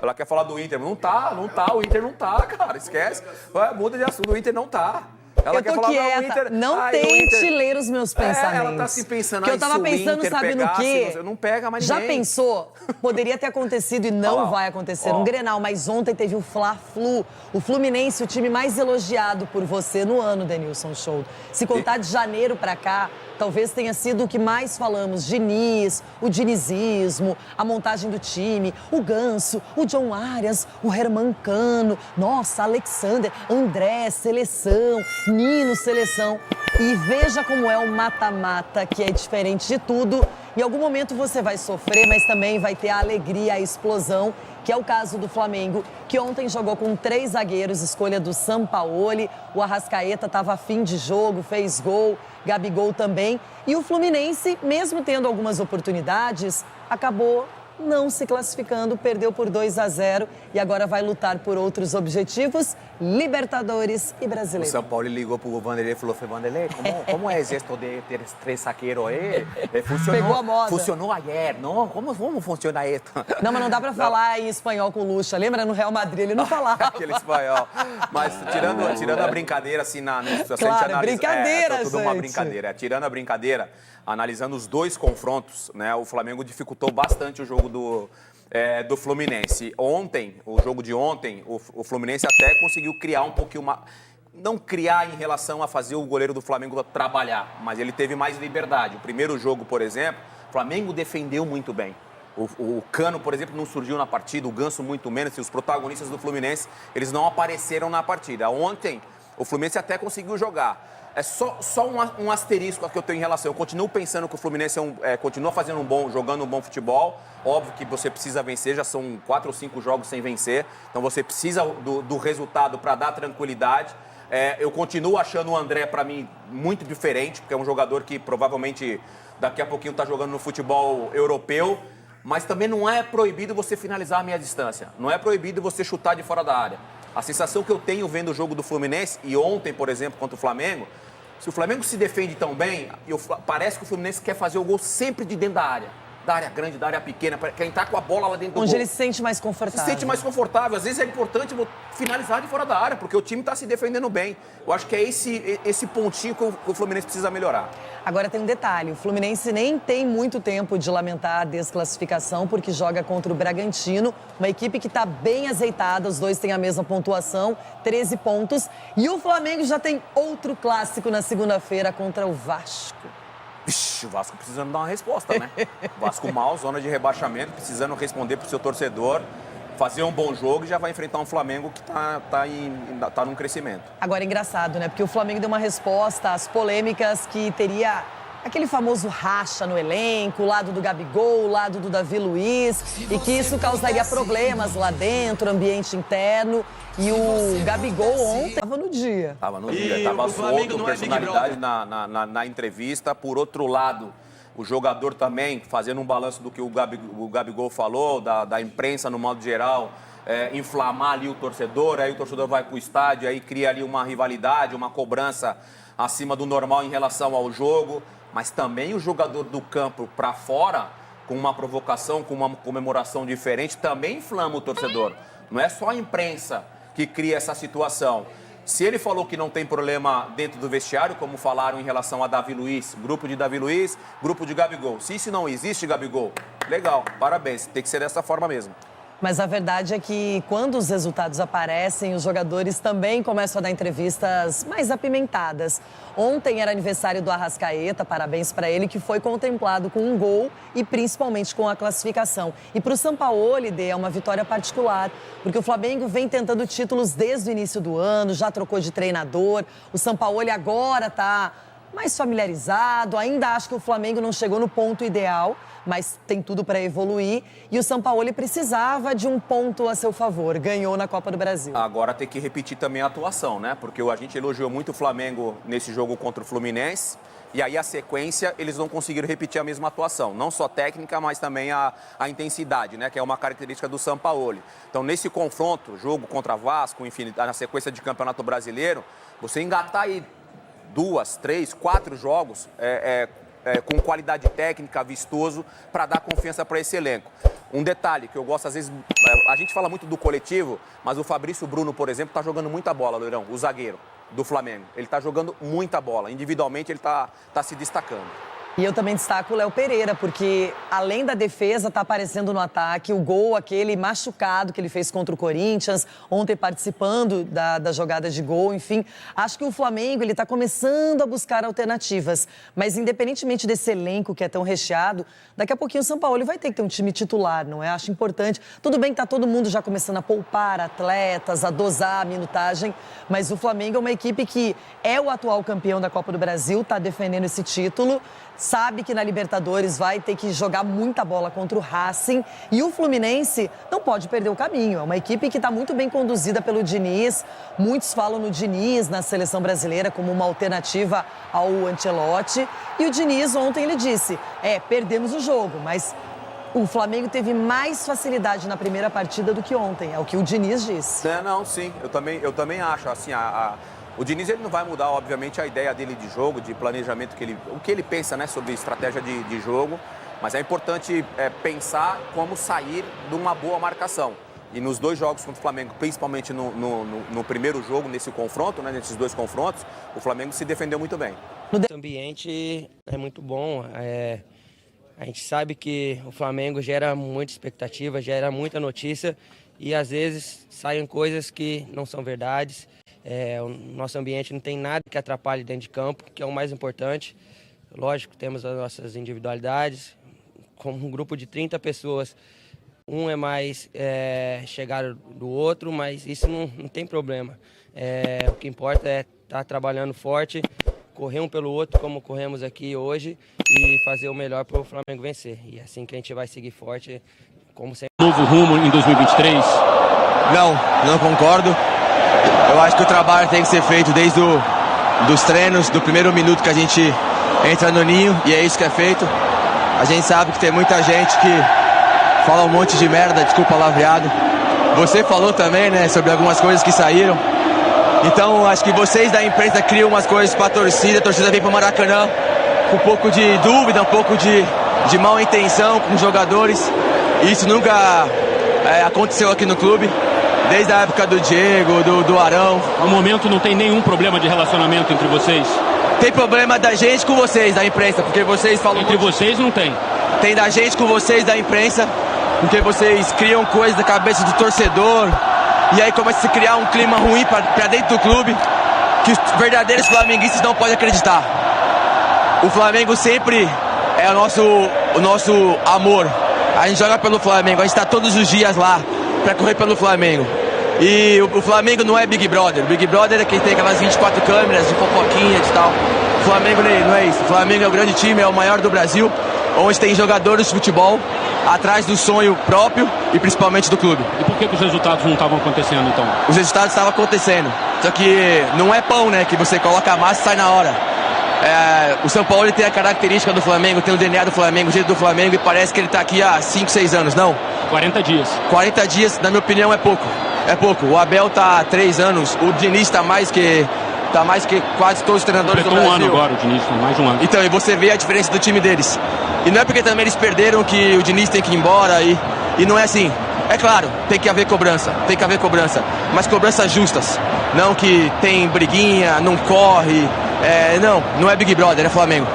Ela quer falar do Inter. Não tá, o Inter não tá, cara. Esquece. Muda de assunto, o Inter não tá. Ela eu quer tô falar, quieta. não, o Inter... Não tente ler os meus pensamentos. Ela tá assim pensando, que eu tava pensando, sabe no quê? Não pega mais ninguém. Já pensou? Poderia ter acontecido e não vai acontecer um Grenal, mas ontem teve o Fla-Flu. O Fluminense, o time mais elogiado por você no ano, Denilson Show. Se contar de janeiro pra cá, talvez tenha sido o que mais falamos. Diniz, o dinizismo, a montagem do time, o Ganso, o John Arias, o Herman Cano, nossa, Alexander, André, seleção, Nino, seleção. E veja como é o mata-mata, que é diferente de tudo. Em algum momento você vai sofrer, mas também vai ter a alegria, a explosão, que é o caso do Flamengo, que ontem jogou com 3 zagueiros, escolha do Sampaoli. O Arrascaeta estava a fim de jogo, fez gol, Gabigol também. E o Fluminense, mesmo tendo algumas oportunidades, acabou não se classificando, perdeu por 2-0 e agora vai lutar por outros objetivos, Libertadores e Brasileiro. O São Paulo ligou pro Vanderlei e falou, Vanderlei, como é isso de ter 3 zagueiros aí? Funcionou, pegou a moda. Funcionou ayer, não? Como funciona isso? Não, mas não dá pra falar em espanhol com o Lucha. Lembra no Real Madrid? Ele não falava. Aquele espanhol. Mas tirando a brincadeira, assim, claro, brincadeira, tudo gente. uma brincadeira. Tirando a brincadeira, analisando os 2 confrontos, né? O Flamengo dificultou bastante o jogo do Fluminense. Ontem, o jogo de ontem, o Fluminense até conseguiu criar um pouquinho não criar em relação a fazer o goleiro do Flamengo trabalhar, mas ele teve mais liberdade. O primeiro jogo, por exemplo, o Flamengo defendeu muito bem. O Cano, por exemplo, não surgiu na partida, o Ganso muito menos, e os protagonistas do Fluminense, eles não apareceram na partida. Ontem, o Fluminense até conseguiu jogar. É só um asterisco que eu tenho em relação. Eu continuo pensando que o Fluminense continua jogando um bom futebol. Óbvio que você precisa vencer, já são 4 ou 5 jogos sem vencer. Então você precisa do resultado para dar tranquilidade. Eu continuo achando o André, para mim, muito diferente, porque é um jogador que provavelmente daqui a pouquinho está jogando no futebol europeu. Mas também não é proibido você finalizar a meia distância. Não é proibido você chutar de fora da área. A sensação que eu tenho vendo o jogo do Fluminense, e ontem, por exemplo, contra o Flamengo, se o Flamengo se defende tão bem, parece que o Fluminense quer fazer o gol sempre de dentro da área grande, da área pequena, quer entrar com a bola lá dentro do gol. Onde ele se sente mais confortável. Se sente mais confortável. Às vezes é importante finalizar de fora da área, porque o time está se defendendo bem. Eu acho que é esse pontinho que o Fluminense precisa melhorar. Agora tem um detalhe, o Fluminense nem tem muito tempo de lamentar a desclassificação, porque joga contra o Bragantino, uma equipe que está bem azeitada, os dois têm a mesma pontuação, 13 pontos. E o Flamengo já tem outro clássico na segunda-feira contra o Vasco. Vixe, o Vasco precisando dar uma resposta, né? O Vasco mal, zona de rebaixamento, precisando responder pro seu torcedor, fazer um bom jogo e já vai enfrentar um Flamengo que tá num crescimento. Agora, é engraçado, né? Porque o Flamengo deu uma resposta às polêmicas que teria aquele famoso racha no elenco, o lado do Gabigol, o lado do Davi Luiz, e que isso causaria problemas lá dentro, ambiente interno. E o Gabigol ontem estava no dia. Estava no dia, estava solto, personalidade na entrevista. Por outro lado, o jogador também, fazendo um balanço do que o Gabigol falou, da imprensa no modo geral, inflamar ali o torcedor, aí o torcedor vai para o estádio, aí cria ali uma rivalidade, uma cobrança acima do normal em relação ao jogo. Mas também o jogador do campo para fora, com uma provocação, com uma comemoração diferente, também inflama o torcedor. Não é só a imprensa que cria essa situação. Se ele falou que não tem problema dentro do vestiário, como falaram em relação a Davi Luiz, grupo de Davi Luiz, grupo de Gabigol. Se isso não existe, Gabigol, legal, parabéns, tem que ser dessa forma mesmo. Mas a verdade é que quando os resultados aparecem, os jogadores também começam a dar entrevistas mais apimentadas. Ontem era aniversário do Arrascaeta, parabéns para ele, que foi contemplado com um gol e principalmente com a classificação. E para o Sampaoli, é uma vitória particular, porque o Flamengo vem tentando títulos desde o início do ano, já trocou de treinador, o Sampaoli agora está mais familiarizado, ainda acho que o Flamengo não chegou no ponto ideal, mas tem tudo para evoluir. E o Sampaoli precisava de um ponto a seu favor, ganhou na Copa do Brasil. Agora tem que repetir também a atuação, né? Porque a gente elogiou muito o Flamengo nesse jogo contra o Fluminense, e aí a sequência eles não conseguiram repetir a mesma atuação, não só técnica, mas também a intensidade, né? Que é uma característica do Sampaoli. Então nesse confronto, jogo contra Vasco, enfim, na sequência de Campeonato Brasileiro, você engatar aí 2, 3, 4 jogos com qualidade técnica, vistoso, para dar confiança para esse elenco. Um detalhe que eu gosto, às vezes, a gente fala muito do coletivo, mas o Fabrício Bruno, por exemplo, está jogando muita bola, Loirão, o zagueiro do Flamengo. Ele está jogando muita bola. Individualmente, ele está se destacando. E eu também destaco o Léo Pereira, porque além da defesa, tá aparecendo no ataque o gol, aquele machucado que ele fez contra o Corinthians, ontem participando da jogada de gol, enfim. Acho que o Flamengo, ele tá começando a buscar alternativas, mas independentemente desse elenco que é tão recheado, daqui a pouquinho o Sampaoli vai ter que ter um time titular, não é? Acho importante. Tudo bem que tá todo mundo já começando a poupar atletas, a dosar a minutagem, mas o Flamengo é uma equipe que é o atual campeão da Copa do Brasil, tá defendendo esse título, sabe que na Libertadores vai ter que jogar muita bola contra o Racing e o Fluminense não pode perder o caminho. É uma equipe que está muito bem conduzida pelo Diniz. Muitos falam no Diniz na seleção brasileira como uma alternativa ao Ancelotti. E o Diniz ontem ele disse, perdemos o jogo, mas o Flamengo teve mais facilidade na primeira partida do que ontem. É o que o Diniz disse. Sim. Eu também acho. Assim, o Diniz ele não vai mudar, obviamente, a ideia dele de jogo, de planejamento, o que ele pensa, né, sobre estratégia de jogo. Mas é importante pensar como sair de uma boa marcação. E nos dois jogos contra o Flamengo, principalmente no primeiro jogo, nesse confronto, né, nesses dois confrontos, o Flamengo se defendeu muito bem. O ambiente é muito bom. A gente sabe que o Flamengo gera muita expectativa, gera muita notícia e às vezes saem coisas que não são verdades. O nosso ambiente não tem nada que atrapalhe dentro de campo, que é o mais importante. Lógico, temos as nossas individualidades. Como um grupo de 30 pessoas, um é mais chegado do outro, mas isso não tem problema. O que importa é estar trabalhando forte, correr um pelo outro, como corremos aqui hoje, e fazer o melhor para o Flamengo vencer. E é assim que a gente vai seguir forte, como sempre. Novo rumo em 2023? Não concordo. Eu acho que o trabalho tem que ser feito desde dos treinos, do primeiro minuto que a gente entra no ninho, e é isso que é feito. A gente sabe que tem muita gente que fala um monte de merda, desculpa o palavreado. Você falou também, né, sobre algumas coisas que saíram. Então, acho que vocês da imprensa criam umas coisas pra torcida, a torcida vem pro Maracanã com um pouco de dúvida, um pouco de mal intenção com os jogadores. E isso nunca aconteceu aqui no clube. Desde a época do Diego, do Arão. No momento não tem nenhum problema de relacionamento entre vocês? Tem problema da gente com vocês, da imprensa, porque vocês falam... Entre vocês não tem? Tem da gente com vocês, da imprensa, porque vocês criam coisas na cabeça do torcedor, e aí começa a se criar um clima ruim pra dentro do clube, que os verdadeiros flamenguistas não podem acreditar. O Flamengo sempre é o nosso amor. A gente joga pelo Flamengo, a gente tá todos os dias lá pra correr pelo Flamengo. E o Flamengo não é Big Brother. Big Brother é quem tem aquelas 24 câmeras de fofoquinhas e tal. O Flamengo não é isso. O Flamengo é o grande time, é o maior do Brasil, onde tem jogadores de futebol atrás do sonho próprio e principalmente do clube. E por que os resultados não estavam acontecendo, então? Os resultados estavam acontecendo. Só que não é pão, né? Que você coloca a massa e sai na hora. O São Paulo tem a característica do Flamengo, tem o DNA do Flamengo, o jeito do Flamengo, e parece que ele está aqui há 5, 6 anos, não? 40 dias. 40 dias, na minha opinião, é pouco. É pouco. O Abel está há 3 anos, o Diniz está mais que quase todos os treinadores do Brasil. Um ano agora, o Diniz, mais de um ano. Então, e você vê a diferença do time deles. E não é porque também eles perderam que o Diniz tem que ir embora, e não é assim. É claro, tem que haver cobrança, mas cobranças justas. Não que tem briguinha, não corre. Não é Big Brother, é Flamengo.